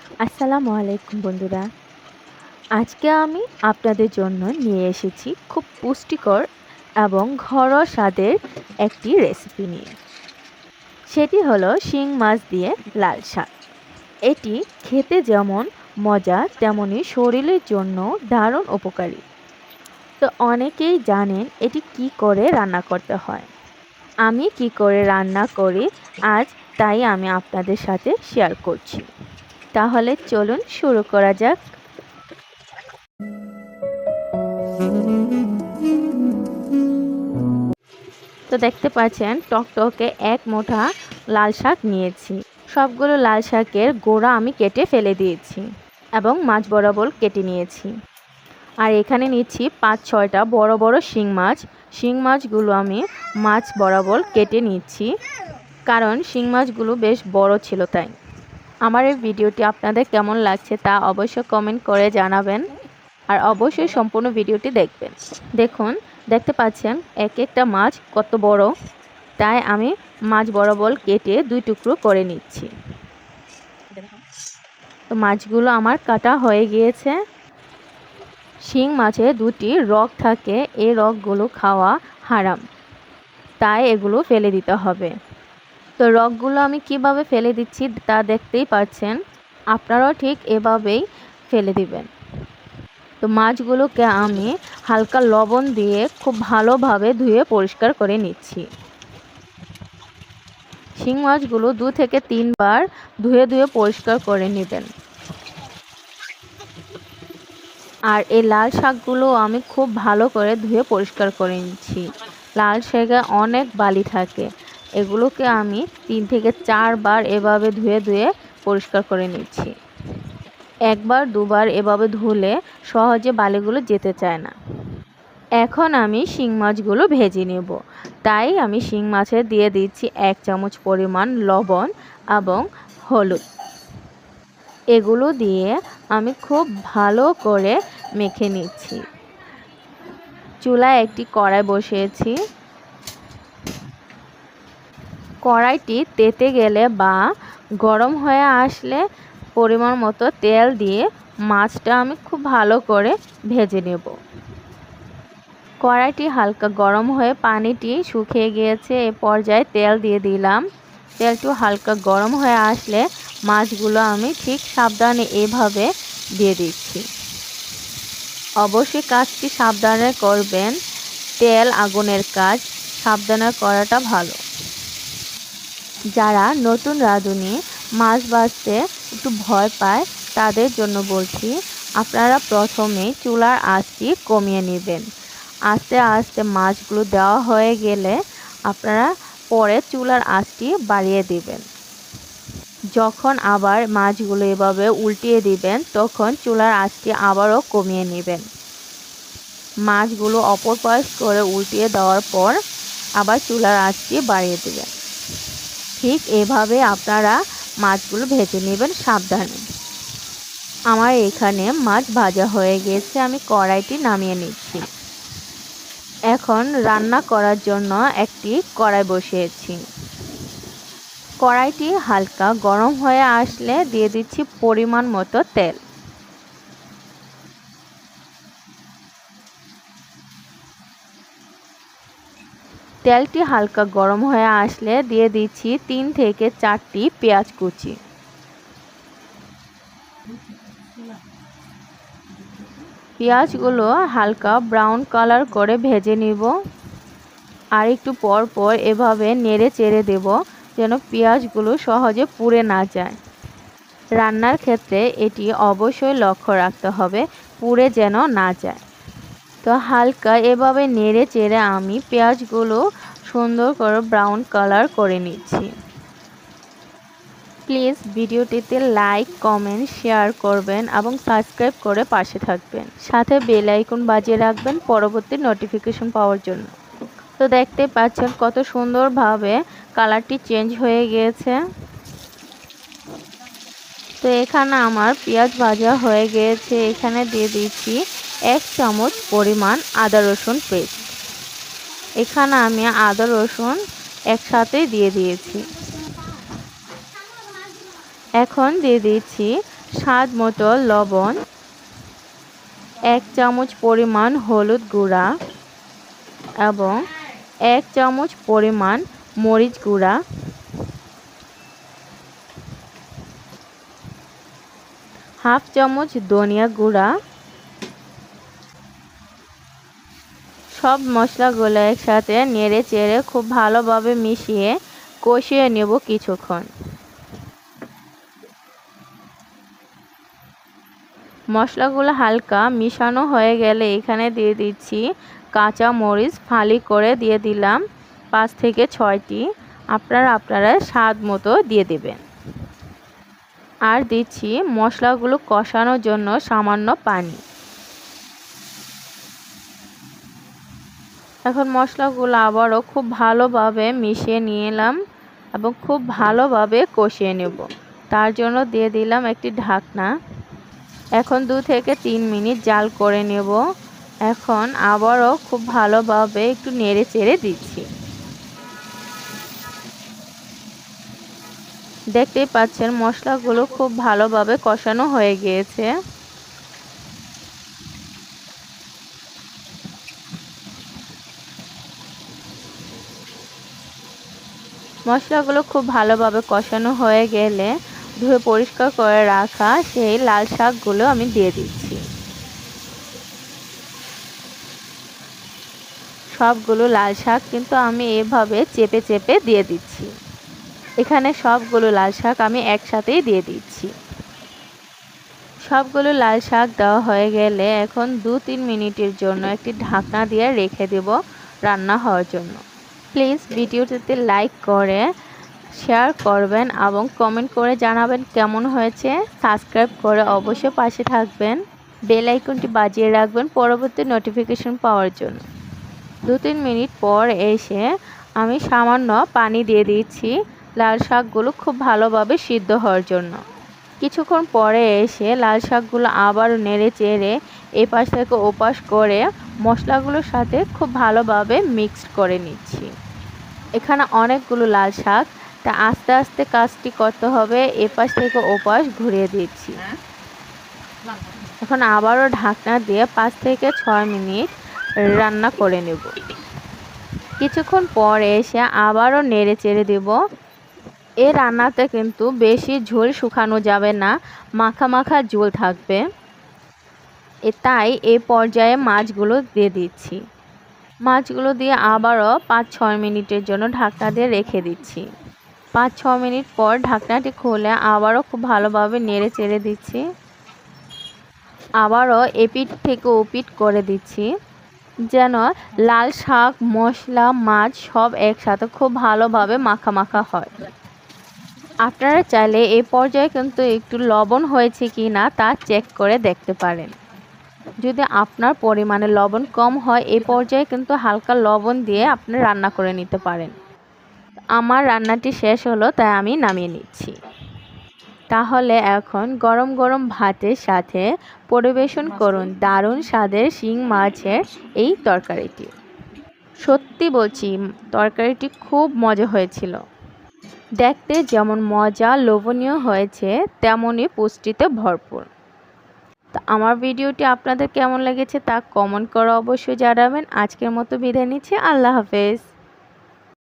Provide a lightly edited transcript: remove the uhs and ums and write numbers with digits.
আসসালামু আলাইকুম বন্ধুরা। আজকে আমি আপনাদের জন্য নিয়ে এসেছি খুব পুষ্টিকর এবং ঘরোয়া স্বাদের একটি রেসিপি নিয়ে। সেটি হলো শিং মাছ দিয়ে লাল শাক। এটি খেতে যেমন মজা তেমনি শরীরের জন্য দারুণ উপকারী। তো অনেকেই জানেন এটি কি করে রান্না করতে হয়। আমি কি করে রান্না করি আজ তাই আমি আপনাদের সাথে শেয়ার করছি। তাহলে চলুন শুরু করা যাক। তো দেখতে পাচ্ছেন টকটকে এক মুঠা লাল শাক নিয়েছি। সবগুলো লাল শাকের গোড়া আমি কেটে ফেলে দিয়েছি এবং মাছ বরাবর কেটে নিয়েছি। আর এখানে নিচ্ছি ৫-৬টা বড় বড় শিং মাছ। শিং মাছগুলো আমি মাছ বরাবর কেটে নিচ্ছি, কারণ শিং মাছগুলো বেশ বড় ছিল তাই। আমার এই ভিডিওটি আপনাদের কেমন লাগছে তা অবশ্যই কমেন্ট করে জানাবেন, আর অবশ্যই সম্পূর্ণ ভিডিওটি দেখবেন। দেখুন, দেখতে পাচ্ছেন এক একটা মাছ কত বড়, তাই আমি মাছ বরাবর কেটে ২ টুকরো করে নিচ্ছি। তো মাছগুলো আমার কাটা হয়ে গিয়েছে। শিং মাছে ২টি রগ থাকে, এই রগগুলো খাওয়া হারাম, তাই এগুলো ফেলে দিতে হবে। তো রগগুলো আমি কিভাবে ফেলে দিচ্ছি তা দেখতেই পাচ্ছেন। আপনারাও ঠিক এভাবেই ফেলে দিবেন। তো মাছগুলোকে আমি হালকা লবণ দিয়ে খুব ভালোভাবে ধুয়ে পরিষ্কার করে নিচ্ছি। শিং মাছগুলো ২ থেকে ৩ বার ধুয়ে পরিষ্কার করে নেবেন। আর এই লাল শাকগুলো আমি খুব ভালো করে ধুয়ে পরিষ্কার করে নিচ্ছি। লাল শাকে অনেক বালি থাকে, এগুলোকে আমি ৩ থেকে ৪ বার এভাবে ধুয়ে পরিষ্কার করে নিচ্ছি। একবার দুবার এভাবে ধুলে সহজে বালিগুলো যেতে চায় না। এখন আমি শিং মাছগুলো ভেজে নেব, তাই আমি শিং মাছে দিয়ে দিচ্ছি ১ চামচ পরিমাণ লবণ এবং হলুদ। এগুলো দিয়ে আমি খুব ভালো করে মেখে নিচ্ছি। চুলায় একটি কড়াই বসিয়েছি। কড়াইটি তেতে গেলে বা গরম হয়ে আসলে পরিমাণ মতো তেল দিয়ে মাছটা আমি খুব ভালো করে ভেজে নেব। কড়াইটি হালকা গরম হয়ে পানিটি শুকিয়ে গিয়েছে। এ পর্যায়ে তেল দিয়ে দিলাম। তেলটি হালকা গরম হয়ে আসলে মাছগুলো আমি ঠিক সাবধানে এভাবে দিয়ে দিচ্ছি। অবশ্যই কাজটি সাবধানে করবেন। তেল আগুনের কাজ, সাবধানে করাটা ভালো। যারা নতুন রাঁধুনি মাছ ভাজতে একটু ভয় পায় তাদের জন্য বলছি, আপনারা প্রথমে চুলার আঁচটি কমিয়ে নেবেন। আস্তে আস্তে মাছগুলো দেওয়া হয়ে গেলে আপনারা পরে চুলার আঁচটি বাড়িয়ে দিবেন। যখন আবার মাছগুলো এভাবে উল্টিয়ে দিবেন তখন চুলার আঁচটি আবারও কমিয়ে নেবেন। মাছগুলো অপর পাশ করে উল্টিয়ে দেওয়ার পর আবার চুলার আঁচটি বাড়িয়ে দিবেন। ঠিক এভাবে আপনারা মাছগুলো ভেজে নেবেন সাবধানে। আমার এখানে মাছ ভাজা হয়ে গেছে, আমি কড়াইটি নামিয়ে নিচ্ছি। এখন রান্না করার জন্য একটি কড়াই বসিয়েছি। কড়াইটি হালকা গরম হয়ে আসলে দিয়ে দিচ্ছি পরিমাণ মতো তেল। তেলটি হালকা গরম হয়ে আসলে দিয়ে দিচ্ছি ৩ থেকে ৪টি পেঁয়াজ কুচি। পেঁয়াজগুলো হালকা ব্রাউন কালার করে ভেজে নিব। আর একটু পর পর এভাবে নেড়ে চেড়ে দেব যেন পেঁয়াজগুলো সহজে পুড়ে না যায়। রান্নার ক্ষেত্রে এটি অবশ্যই লক্ষ্য রাখতে হবে পুড়ে যেন না যায়। তো হালকা এভাবে নেড়ে চেড়ে আমি পেঁয়াজগুলো সুন্দর করে ব্রাউন কালার করে নিচ্ছি। প্লিজ ভিডিওটিতে লাইক, কমেন্ট, শেয়ার করবেন এবং সাবস্ক্রাইব করে পাশে থাকবেন। সাথে বেল আইকন বাজিয়ে রাখবেন পরবর্তী নোটিফিকেশন পাওয়ার জন্য। তো দেখতে পাচ্ছেন কত সুন্দরভাবে কালারটি চেঞ্জ হয়ে গিয়েছে। তো এখানে আমার পেঁয়াজ ভাজা হয়ে গিয়েছে। এখানে দিয়ে দিচ্ছি ১ চামচ পরিমাণ আদা রসুন পেস্ট। এখানে আমি আদা রসুন একসাথে দিয়ে দিয়েছি। এখন দিয়ে দিচ্ছি স্বাদ মতো লবণ, 1 চামচ পরিমাণ হলুদ গুঁড়া এবং 1 চামচ পরিমাণ মরিচ গুঁড়া, হাফ চামচ ধনিয়া গুঁড়া। সব মশলাগুলো একসাথে নেড়ে চেড়ে খুব ভালোভাবে মিশিয়ে কষিয়ে নেব কিছুক্ষণ। মশলাগুলো হালকা মিশানো হয়ে গেলে এখানে দিয়ে দিচ্ছি কাঁচা মরিচ, ফালি করে দিয়ে দিলাম 5 থেকে 6টি। আপনারা স্বাদ মতো দিয়ে দেবেন। আর দিচ্ছি মশলাগুলো কষানোর জন্য সামান্য পানি। এখন মশলাগুলো আবারও খুব ভালোভাবে মিশিয়ে নিলাম এবং খুব ভালোভাবে কষিয়ে নেব। তার জন্য দিয়ে দিলাম একটি ঢাকনা। এখন 2 থেকে 3 মিনিট জাল করে নেব। এখন আবারও খুব ভালোভাবে একটু নেড়ে চেড়ে দিচ্ছি। দেখতেই পাচ্ছেন মশলাগুলো খুব ভালোভাবে কষানো হয়ে গিয়েছে। মশলাগুলো খুব ভালোভাবে কষানো হয়ে গেলে ধুয়ে পরিষ্কার করে রাখা সেই লাল শাকগুলো আমি দিয়ে দিচ্ছি। সবগুলো লাল শাক কিন্তু আমি এভাবে চেপে চেপে দিয়ে দিচ্ছি। এখানে সবগুলো লাল শাক আমি একসাথেই দিয়ে দিচ্ছি। সবগুলো লাল শাক দেওয়া হয়ে গেলে এখন 2-3 মিনিটের জন্য একটি ঢাকনা দিয়ে রেখে দেব রান্না হওয়ার জন্য। প্লিজ ভিডিওটিতে লাইক করে শেয়ার করবেন এবং কমেন্ট করে জানাবেন কেমন হয়েছে। সাবস্ক্রাইব করে অবশ্যই পাশে থাকবেন, বেল আইকনটি বাজিয়ে রাখবেন পরবর্তী নোটিফিকেশন পাওয়ার জন্য। 2-3 মিনিট পর এসে আমি সামান্য পানি দিয়ে দিচ্ছি লাল শাকগুলো খুব ভালোভাবে সিদ্ধ হওয়ার জন্য। কিছুক্ষণ পরে এসে লাল শাকগুলো আবার নেড়ে চেড়ে এপাশ থেকে ওপাশ করে মশলাগুলোর সাথে খুব ভালোভাবে মিক্সড করে নিচ্ছি। এখানে অনেকগুলো লাল শাক, তা আস্তে আস্তে কাজটি করতে হবে। এপাশ থেকে ওপাশ ঘুরিয়ে দিচ্ছি। এখন আবারও ঢাকনা দিয়ে 5 থেকে 6 মিনিট রান্না করে নেব। কিছুক্ষণ পর এসে আবারও নেড়ে চেড়ে দেব। এই রান্নাতে কিন্তু বেশি ঝোল শুকানো যাবে না, মাখা মাখা ঝোল থাকবে। তাই এই পর্যায়ে মাছগুলো দিয়ে দিচ্ছি। মাছগুলো দিয়ে আবারও 5-6 মিনিটের জন্য ঢাকনা দিয়ে রেখে দিচ্ছি। 5-6 মিনিট পর ঢাকনাটি খুলে আবারও খুব ভালোভাবে নেড়ে চেড়ে দিচ্ছি। আবারও এপিঠ থেকে ওপিঠ করে দিচ্ছি যেন লাল শাক, মশলা, মাছ সব একসাথে খুব ভালোভাবে মাখা মাখা হয়। আপনারা চাইলে এই পর্যায়ে কিন্তু একটু লবণ হয়েছে কি না তা চেক করে দেখতে পারেন। যদি আপনার পরিমাণে লবণ কম হয় এই পর্যায়ে কিন্তু হালকা লবণ দিয়ে আপনি রান্না করে নিতে পারেন। আমার রান্নাটি শেষ হলো, তাই আমি নামিয়ে নিচ্ছি। তাহলে এখন গরম গরম ভাতের সাথে পরিবেশন করুন দারুণ স্বাদের শিং মাছের এই তরকারিটি। সত্যি বলছি, তরকারিটি খুব মজা হয়েছিল। দেখতে যেমন মজা লোভনীয় হয়েছে তেমনই পুষ্টিতে ভরপুর। তো আমার ভিডিওটি আপনাদের কেমন লেগেছে তা কমেন্ট করে অবশ্যই জানাবেন। আজকের মতো বিদায় নিচ্ছি। আল্লাহ হাফেজ।